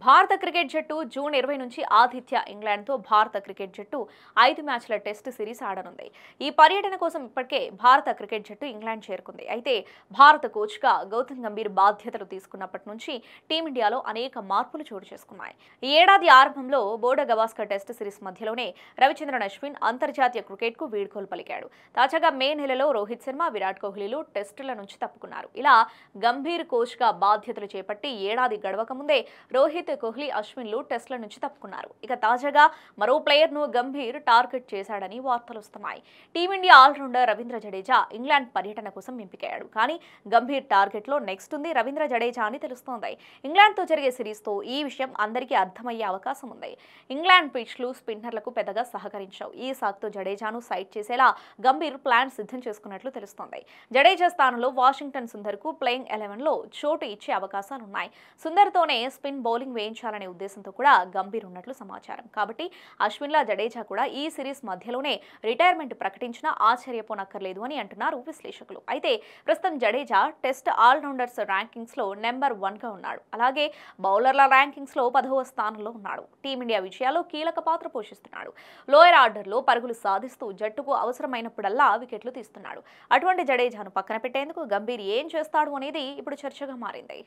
భారత క్రికెట్ జట్టు జూన్ 20 నుంచి ఆతిథ్య ఇంగ్లాండ్తో భారత క్రికెట్ జట్టు 5 మ్యాచ్ల టెస్ట్ సిరీస్ ఆడనుంది. ఈ పర్యటన కోసం ఇప్పటికే భారత క్రికెట్ జట్టు ఇంగ్లాండ్ చేరుకుంది. అయితే భారత కోచ్గా గౌతమ్ గంభీర్ బాధ్యతలు తీసుకున్నప్పటి నుంచి టీమిండియాలో అనేక మార్పులు చోటు చేసుకున్నాయి. ఈ ఏడాది ఆరంభంలో బోర్డర్ గవాస్కర్ టెస్ట్ సిరీస్ మధ్యలోనే రవిచంద్రన్ అశ్విన్ అంతర్జాతీయ క్రికెట్కు వీడ్కోలు పలికాడు. తాజాగా మే నెలలో రోహిత్ శర్మ, విరాట్ కోహ్లీలు టెస్టుల నుంచి తప్పుకున్నారు. ఇలా గంభీర్ కోచ్గా బాధ్యతలు చేపట్టి ఏడాది గడవక ముందే రోహిత్, కోహ్లీ, అశ్విన్లు టెస్టుల నుంచి తప్పుకున్నారు. ఇక తాజాగా మరో ప్లేయర్ను గంభీర్ టార్గెట్ చేశాడని వార్తలు వస్తున్నాయి. Team India allrounder Ravindra Jadeja England పర్యటన కోసం ఎంపికయ్యాడు. కానీ గంభీర్ టార్గెట్లో నెక్స్ట్ ఉంది రవీంద్ర జడేజా అని తెలుస్తోంది. ఇంగ్లాండ్తో జరిగే సిరీస్తో ఈ విషయం అందరికీ అర్థమయ్యే అవకాశం ఉంది. ఇంగ్లాండ్ పిచ్లు స్పిన్నర్లకు పెద్దగా సహకరించావు. ఈ సాకుతో జడేజాను సైడ్ చేసేలా గంభీర్ ప్లాన్ సిద్ధం చేసుకున్నట్లు తెలుస్తోంది. జడేజా స్థానంలో వాషింగ్టన్ సుందర్కు ప్లేయింగ్ 11లో చోటు ఇచ్చే అవకాశాలున్నాయి. సుందర్తోనే స్పిన్ బౌలింగ్ వేయించాలనే ఉద్దేశంతో కూడా గంభీర్ ఉన్నట్లు సమాచారం. కాబట్టి అశ్విన్లా జడేజా కూడా ఈ సిరీస్ మధ్యలోనే రిటైర్మెంట్ ప్రకటించినా ఆశ్చర్యపోనక్కర్లేదు అని అంటున్నారు విశ్లేషకులు. అయితే ప్రస్తుతం జడేజా టెస్ట్ ఆల్రౌండర్స్ ర్యాంకింగ్స్ లో నెంబర్ 1గా ఉన్నాడు. అలాగే బౌలర్ల ర్యాంకింగ్స్ లో 10వ స్థానంలో ఉన్నాడు. టీమిండియా విజయాల్లో కీలక పాత్ర పోషిస్తున్నాడు. లోయర్ ఆర్డర్లో పరుగులు సాధిస్తూ జట్టుకు అవసరమైనప్పుడల్లా వికెట్లు తీస్తున్నాడు. అటువంటి జడేజాను పక్కన పెట్టేందుకు గంభీర్ ఏం చేస్తాడు అనేది ఇప్పుడు చర్చగా మారింది.